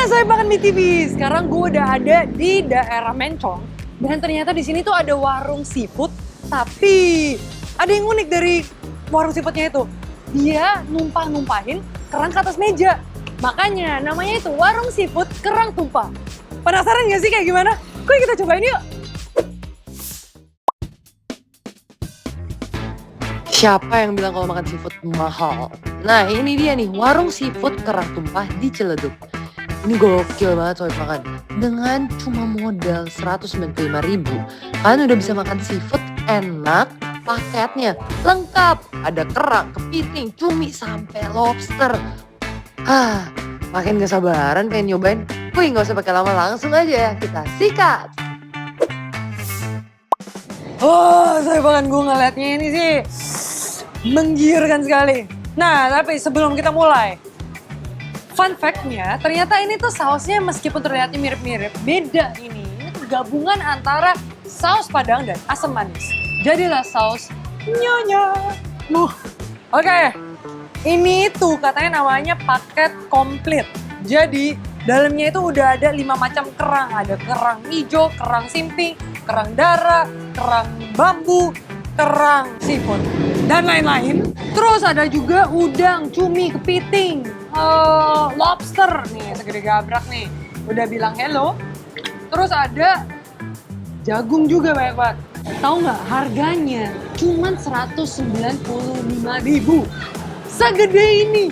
saya makan mie TV. Sekarang gue udah ada di daerah Mencong dan ternyata di sini tuh ada warung seafood, tapi ada yang unik dari warung seafoodnya itu. Dia numpah-numpahin kerang ke atas meja. Makanya namanya itu warung seafood kerang tumpah. Penasaran gak sih kayak gimana? Kok kita cobain yuk. Siapa yang bilang kalau makan seafood mahal? Nah ini dia nih, warung seafood kerang tumpah di Ciledug. Ini gokil banget coy makan. Dengan cuma modal 195.000, kalian udah bisa makan seafood enak, paketnya lengkap. Ada kerang, kepiting, cumi, sampai lobster. Makin gak sabaran pengen nyobain. Wih gak usah pakai lama, langsung aja ya kita sikat. Saya banget gue ngeliatnya ini sih menggiurkan sekali. Nah, tapi sebelum kita mulai, fun fact-nya, ternyata ini tuh sausnya meskipun terlihatnya mirip-mirip, beda ini. Ini tuh gabungan antara saus Padang dan asam manis. Jadilah saus Nyonya. Oke, ini tuh katanya namanya paket komplit. Jadi dalamnya itu udah ada 5 macam kerang. Ada kerang hijau, kerang simping, kerang darah, kerang bambu, kerang seafood, dan lain-lain. Terus ada juga udang, cumi, kepiting, lobster nih segede gabrak nih. Udah bilang hello. Terus ada jagung juga banyak banget. Tahu nggak harganya? Cuman 195.000. Segede ini.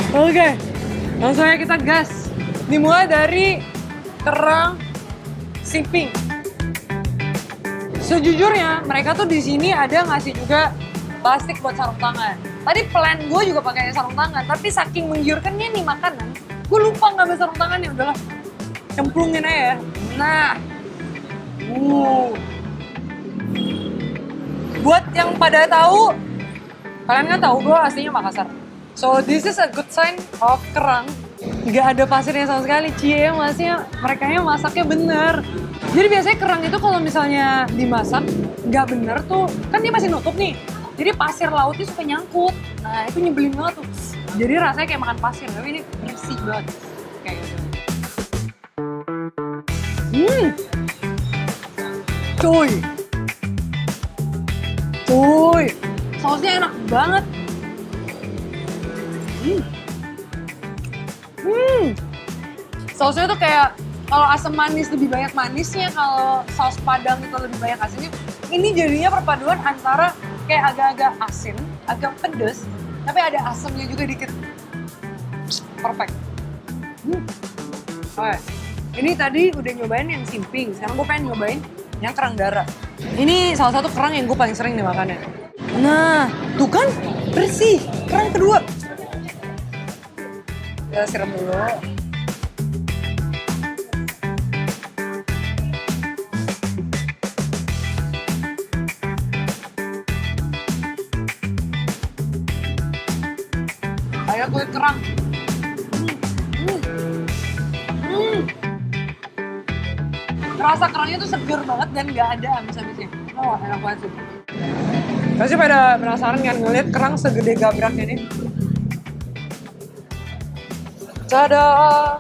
Oke, langsung aja kita gas. Dimulai dari kerang simping. Sejujurnya mereka tuh di sini ada ngasih juga plastik buat sarung tangan. Tadi plan gue juga pakai sarung tangan, tapi saking menggiurkannya nih makanan, gue lupa ngambil sarung tangan ya udahlah, cemplungin aja ya. Nah, buat yang pada tahu, kalian kan tahu gue aslinya Makassar. So this is a good sign of kerang. Nggak ada pasirnya sama sekali, cie, masnya mereka masaknya bener. Jadi biasanya kerang itu kalau misalnya dimasak nggak bener tuh, kan dia masih nutup nih. Jadi pasir lautnya suka nyangkut. Nah itu nyebelin banget tuh. Jadi rasanya kayak makan pasir, tapi ini bersih banget. Kayak gitu. Cuy, sausnya enak banget. Sausnya tuh kayak kalau asam manis lebih banyak manisnya, kalau saus Padang itu lebih banyak asinnya. Ini jadinya perpaduan antara kayak agak-agak asin, agak pedes, tapi ada asamnya juga dikit. Perfect. Oke, ini tadi udah nyobain yang simping, sekarang gue pengen nyobain yang kerang darah. Ini salah satu kerang yang gue paling sering nih makannya. Nah, tuh kan bersih. Kerang kedua. Kita siram dulu. Kayak kulit kerang. Rasa kerangnya tuh seger banget dan gak ada amis-amisnya. Enak banget sih. Pasti pada penasaran kan ngeliat kerang segede gabrak ini. Tada!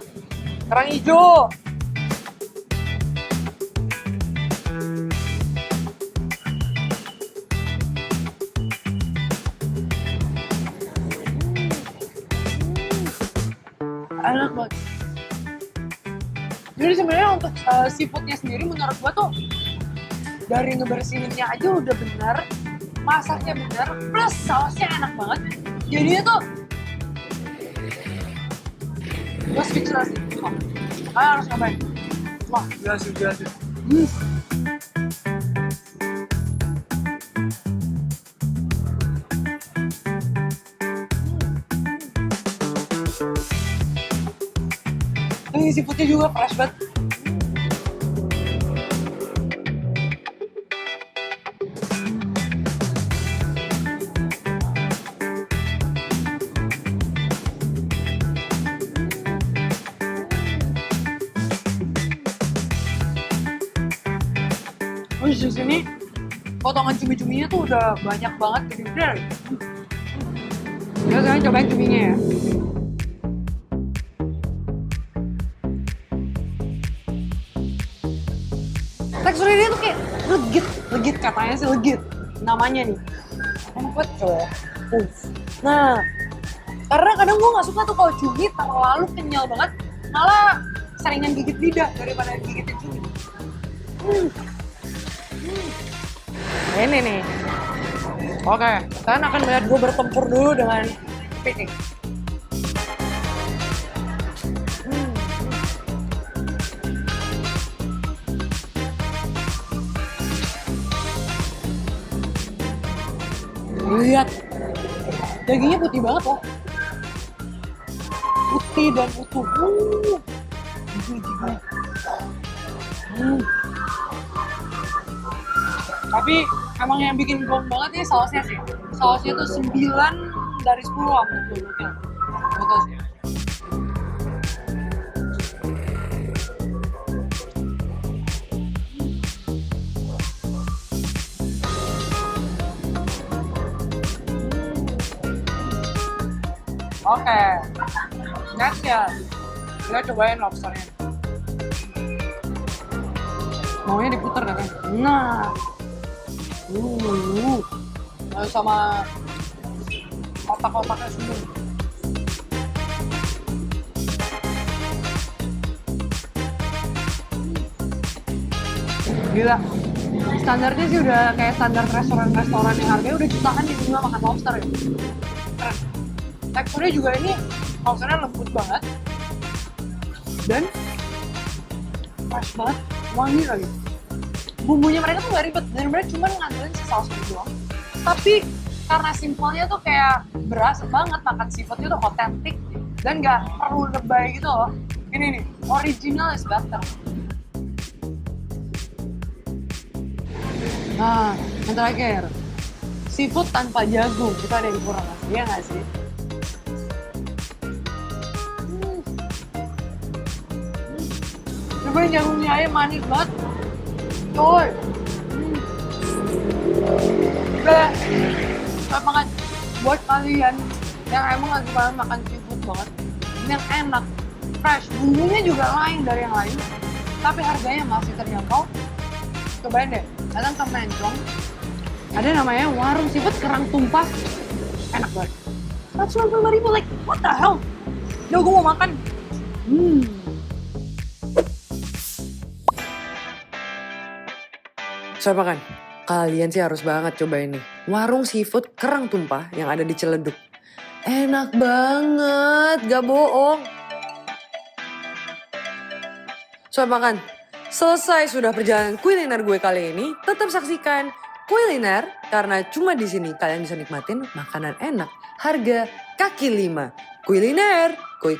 Kerang hijau. Enak banget. Jadi sebenarnya untuk seafoodnya sendiri menurut gua tuh dari ngebersihinnya aja udah bener, masaknya bener, plus sausnya enak banget. Jadinya tuh gue speechless. Kalian harus ngapain? Wah, gila sih. Ini seafoodnya juga fresh banget. Terus di sini Potongan cumi-cuminya tuh udah banyak banget gede-gede. Ya sekarang cobain cuminya ya. Teksturnya dia tuh kayak legit katanya sih legit. Namanya nih. Empet coba. Nah, karena kadang gue nggak suka tuh kalau cumi terlalu kenyal banget, malah seringan gigit lidah daripada gigitin cumi. Ini nih. Oke, kalian akan melihat gue bertempur dulu dengan kepiting. Lihat, dagingnya putih banget loh. Putih dan utuh. Tapi emang yang bikin gong banget nih sausnya sih. Sausnya tuh 9 dari 10 lah betul. Betul sih. Oke, next ya, kita cobain lobsternya. Maunya diputer katanya. Nah, sama otak-otaknya semua. Gila, standarnya sih udah kayak standar restoran-restoran yang harganya udah jutaan di sini makan lobster ya. Keren. Teksturnya juga ini lobsternya lembut banget dan fresh banget, wangi lagi. Bumbunya mereka tuh gak ribet, dan mereka cuma ngandelin si saus itu doang. Tapi karena simpelnya tuh kayak berasa banget makan seafoodnya tuh otentik dan gak perlu lebay gitu loh. Ini nih, original is better. Nah, yang terakhir, seafood tanpa jagung, itu ada yang kurang, iya gak sih? Cobain jagungnya aja manis banget. Coy. Udah makan buat kalian yang emang lagi pengen makan seafood banget. Ini yang enak, fresh, bumbunya juga lain dari yang lain, tapi harganya masih terjangkau. Cobain deh, datang ke Mencong. Ada namanya warung seafood kerang tumpah. Enak banget. 195.000, like what the hell? Yo, gue mau makan. Coba kan, kalian sih harus banget cobain nih. Warung seafood kerang tumpah yang ada di Ciledug. Enak banget, gak bohong. Coba kan, selesai sudah perjalanan kuliner gue kali ini. Tetap saksikan kuliner karena cuma di sini kalian bisa nikmatin makanan enak harga kaki 5. Kuliner, kuy.